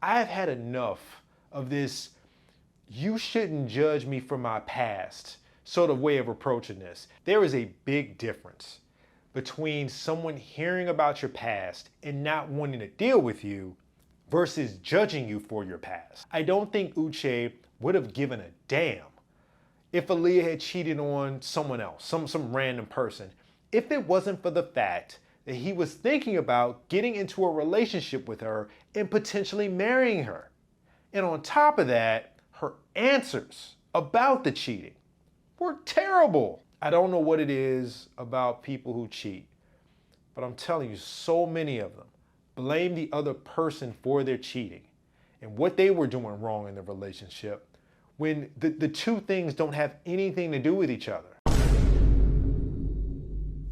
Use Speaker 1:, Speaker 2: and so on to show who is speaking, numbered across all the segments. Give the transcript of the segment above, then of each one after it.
Speaker 1: I've had enough of this you shouldn't judge me for my past sort of way of approaching this. There is a big difference between someone hearing about your past and not wanting to deal with you versus judging you for your past. I don't think Uche would have given a damn if Aaliyah had cheated on someone else, some random person, if it wasn't for the fact that he was thinking about getting into a relationship with her and potentially marrying her. And on top of that, her answers about the cheating were terrible. I don't know what it is about people who cheat, but I'm telling you, so many of them blame the other person for their cheating and what they were doing wrong in the relationship when the two things don't have anything to do with each other.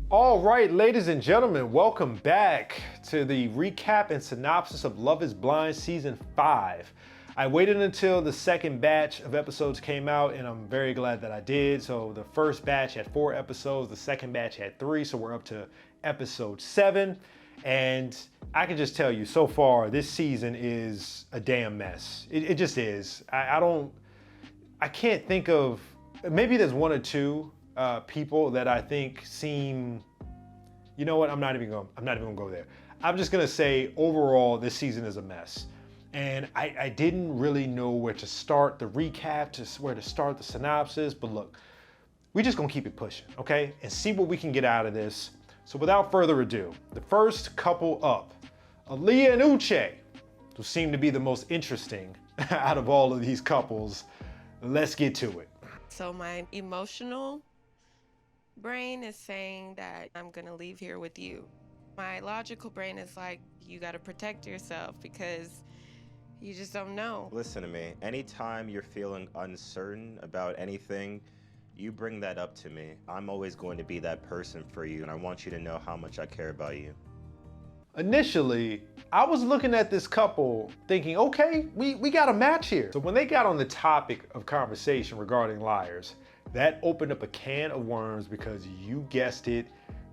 Speaker 1: All right, ladies and gentlemen, welcome back to the recap and synopsis of Love is Blind Season 5. I waited until the second batch of episodes came out, and I'm very glad that I did. So the first batch had 4 episodes, the second batch had 3, so we're up to episode 7. And I can just tell you, so far, this season is a damn mess. It just is. I can't think of, maybe there's 1 or 2 people that I think seem, you know what, I'm not even gonna go there. I'm just gonna say overall this season is a mess. And I didn't really know where to start the recap, where to start the synopsis, but look, we're just gonna keep it pushing, okay? And see what we can get out of this. So without further ado, the first couple up, Aaliyah and Uche, who seem to be the most interesting out of all of these couples. Let's get to it.
Speaker 2: So my emotional brain is saying that I'm gonna leave here with you. My logical brain is like, you gotta protect yourself because you just don't know.
Speaker 3: Listen to me. Anytime you're feeling uncertain about anything, you bring that up to me. I'm always going to be that person for you, and I want you to know how much I care about you.
Speaker 1: Initially, I was looking at this couple thinking, okay, we got a match here. So when they got on the topic of conversation regarding liars, that opened up a can of worms because you guessed it,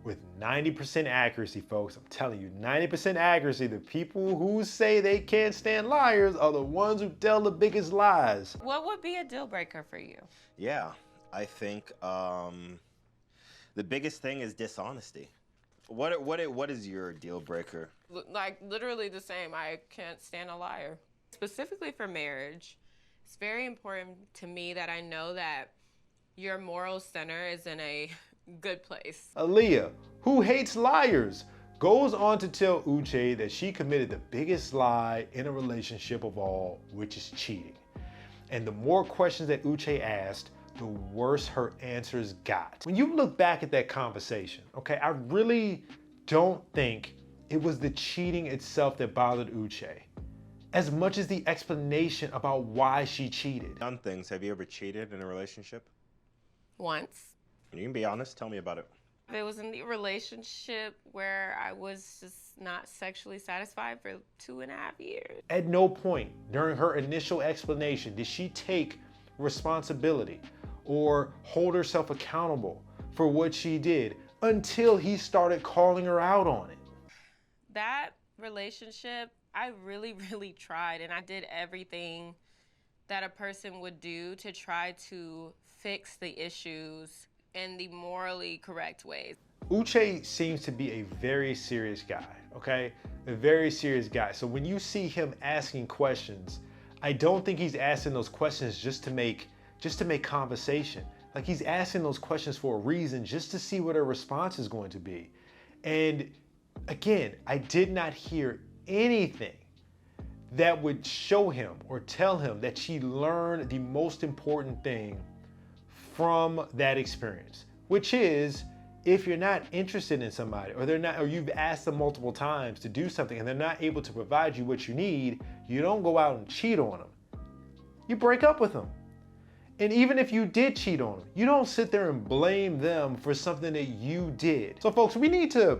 Speaker 1: with 90% accuracy, folks. I'm telling you, 90% accuracy. The people who say they can't stand liars are the ones who tell the biggest lies.
Speaker 2: What would be a deal breaker for you?
Speaker 3: Yeah, I think the biggest thing is dishonesty. What is your deal breaker?
Speaker 2: Like literally the same. I can't stand a liar. Specifically for marriage, it's very important to me that I know that your moral center is in a good place.
Speaker 1: Aaliyah, who hates liars, goes on to tell Uche that she committed the biggest lie in a relationship of all, which is cheating. And the more questions that Uche asked, the worse her answers got. When you look back at that conversation, okay, I really don't think it was the cheating itself that bothered Uche, as much as the explanation about why she cheated.
Speaker 3: Done things. Have you ever cheated in a relationship?
Speaker 2: Once.
Speaker 3: You can be honest. Tell me about it.
Speaker 2: It was in the relationship where I was just not sexually satisfied for 2.5 years.
Speaker 1: At no point during her initial explanation did she take responsibility or hold herself accountable for what she did until he started calling her out on it.
Speaker 2: That relationship, I really, really tried, and I did everything that a person would do to try to fix the issues in the morally correct ways.
Speaker 1: Uche seems to be a very serious guy, okay? A very serious guy. So when you see him asking questions, I don't think he's asking those questions just to make conversation. Like, he's asking those questions for a reason, just to see what her response is going to be. And again, I did not hear anything that would show him or tell him that she learned the most important thing from that experience, which is, if you're not interested in somebody, or you've asked them multiple times to do something and they're not able to provide you what you need, you don't go out and cheat on them. You break up with them. And even if you did cheat on them, you don't sit there and blame them for something that you did. So folks, we need to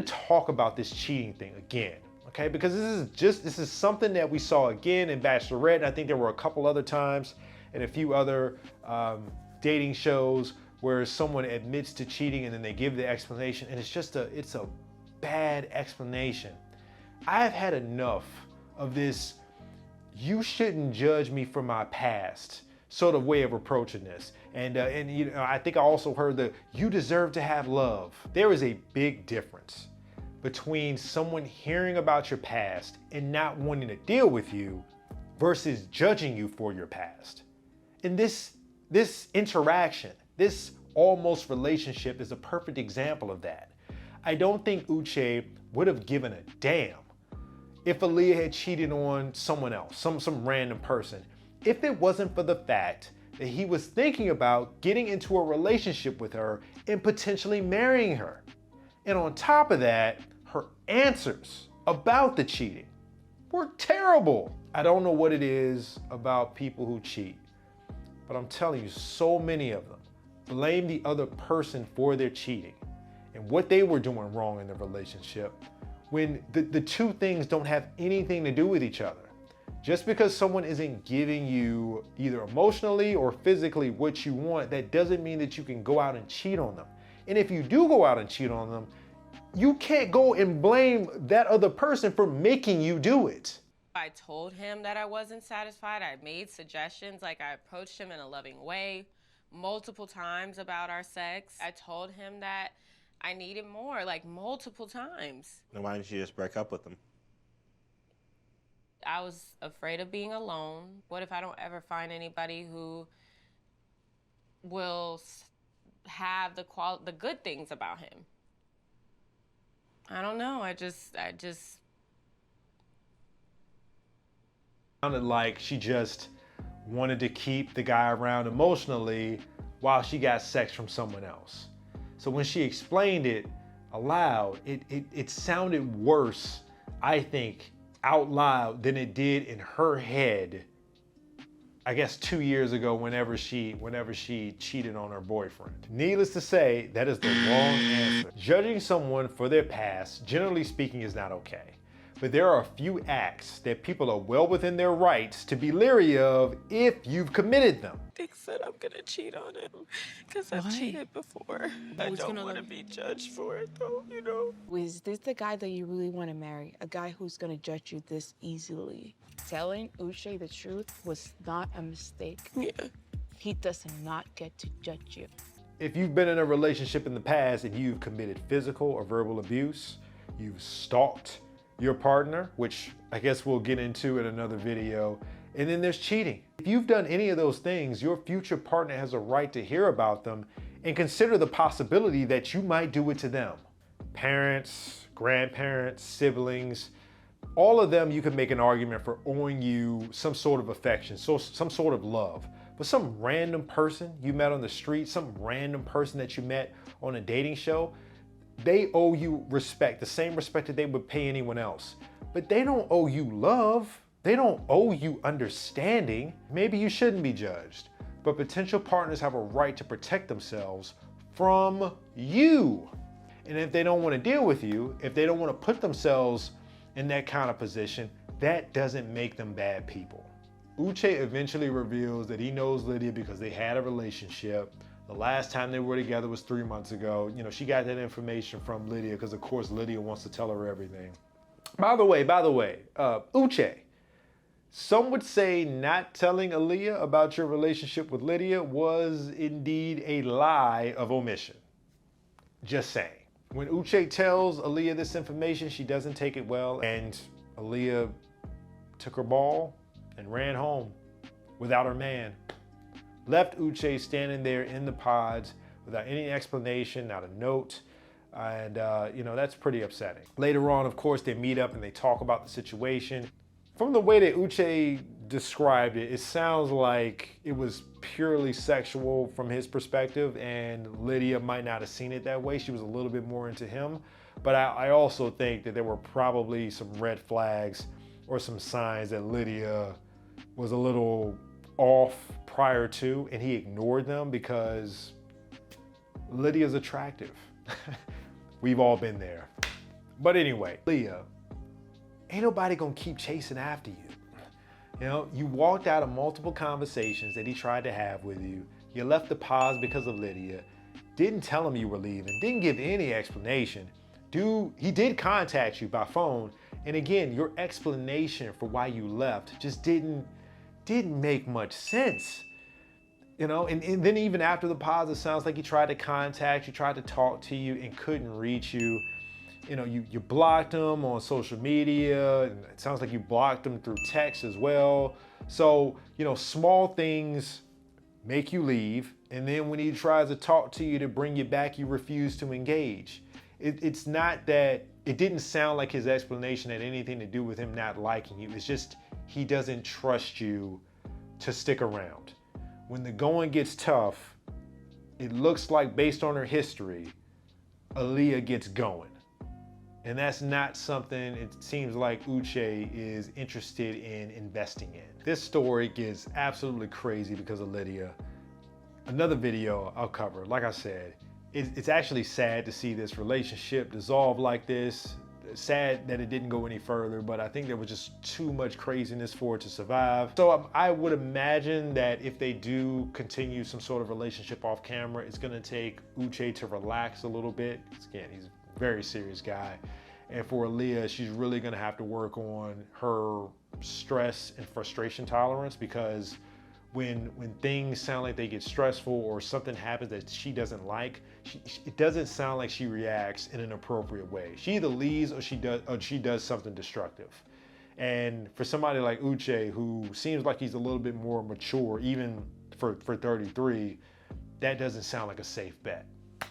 Speaker 1: talk about this cheating thing again, okay? Because this is something that we saw again in Bachelorette, and I think there were a couple other times and a few other dating shows where someone admits to cheating and then they give the explanation, and it's a bad explanation. I've had enough of this, you shouldn't judge me for my past sort of way of approaching this. And you know, I think I also heard the, you deserve to have love. There is a big difference between someone hearing about your past and not wanting to deal with you versus judging you for your past. And this interaction, this almost relationship is a perfect example of that. I don't think Uche would have given a damn if Aaliyah had cheated on someone else, some random person, if it wasn't for the fact that he was thinking about getting into a relationship with her and potentially marrying her. And on top of that, her answers about the cheating were terrible. I don't know what it is about people who cheat, but I'm telling you, so many of them blame the other person for their cheating and what they were doing wrong in the relationship, when the two things don't have anything to do with each other. Just because someone isn't giving you either emotionally or physically what you want, that doesn't mean that you can go out and cheat on them. And if you do go out and cheat on them, you can't go and blame that other person for making you do it.
Speaker 2: I told him that I wasn't satisfied. I made suggestions, like I approached him in a loving way multiple times about our sex. I told him that I needed more, like multiple times.
Speaker 3: Then why didn't you just break up with him?
Speaker 2: I was afraid of being alone. What if I don't ever find anybody who will have the good things about him? I don't know. I just
Speaker 1: sounded like she just wanted to keep the guy around emotionally while she got sex from someone else. So when she explained it aloud, it sounded worse, I think, out loud than it did in her head, I guess 2 years ago, whenever she cheated on her boyfriend. Needless to say, that is the wrong answer. Judging someone for their past, generally speaking, is not okay. But there are a few acts that people are well within their rights to be leery of if you've committed them.
Speaker 4: Dick said I'm gonna cheat on him because I've cheated before. I don't want to be judged for it though, you know?
Speaker 5: Is this the guy that you really want to marry? A guy who's gonna judge you this easily? Telling Uche the truth was not a mistake.
Speaker 4: Yeah.
Speaker 5: He does not get to judge you.
Speaker 1: If you've been in a relationship in the past and you've committed physical or verbal abuse, you've stalked your partner, which I guess we'll get into in another video, and then there's cheating. If you've done any of those things, your future partner has a right to hear about them and consider the possibility that you might do it to them. Parents, grandparents, siblings, all of them, you can make an argument for owing you some sort of affection, so some sort of love. But some random person you met on the street, some random person that you met on a dating show, they owe you respect, the same respect that they would pay anyone else. But they don't owe you love. They don't owe you understanding. Maybe you shouldn't be judged, but potential partners have a right to protect themselves from you. And if they don't want to deal with you, if they don't want to put themselves in that kind of position, that doesn't make them bad people. Uche eventually reveals that he knows Lydia because they had a relationship. The last time they were together was 3 months ago. You know, she got that information from Lydia because, of course, Lydia wants to tell her everything. By the way, Uche, some would say not telling Aaliyah about your relationship with Lydia was indeed a lie of omission. Just saying. When Uche tells Aaliyah this information, she doesn't take it well, and Aaliyah took her ball and ran home without her man. Left Uche standing there in the pods without any explanation, not a note, and you know, that's pretty upsetting. Later on, of course, they meet up and they talk about the situation. From the way that Uche described it, it sounds like it was purely sexual from his perspective, and Lydia might not have seen it that way. She was a little bit more into him, but I also think that there were probably some red flags or some signs that Lydia was a little off prior to, and he ignored them because Lydia's attractive. We've all been there. But anyway, Leah, ain't nobody gonna keep chasing after you. You know, you walked out of multiple conversations that he tried to have with you. You left the pause because of Lydia. Didn't tell him you were leaving. Didn't give any explanation. Dude, he did contact you by phone And again, your explanation for why you left just didn't make much sense. You know, and then even after the pause, it sounds like he tried to contact you, tried to talk to you and couldn't reach you. You know, you blocked him on social media, and it sounds like you blocked him through text as well. So, you know, small things make you leave, and then when he tries to talk to you to bring you back, you refuse to engage. It's not that, it didn't sound like his explanation had anything to do with him not liking you. It's just he doesn't trust you to stick around. When the going gets tough, it looks like, based on her history, Aaliyah gets going. And that's not something it seems like Uche is interested in investing in. This story gets absolutely crazy because of Lydia. Another video I'll cover. Like I said, it's actually sad to see this relationship dissolve like this. Sad that it didn't go any further, but I think there was just too much craziness for it to survive. So I would imagine that if they do continue some sort of relationship off camera, it's gonna take Uche to relax a little bit. Again, he's a very serious guy. And for Aaliyah, she's really gonna have to work on her stress and frustration tolerance, because when things sound like they get stressful or something happens that she doesn't like, it doesn't sound like she reacts in an appropriate way. She either leaves or she does something destructive. And for somebody like Uche, who seems like he's a little bit more mature, even for 33, that doesn't sound like a safe bet.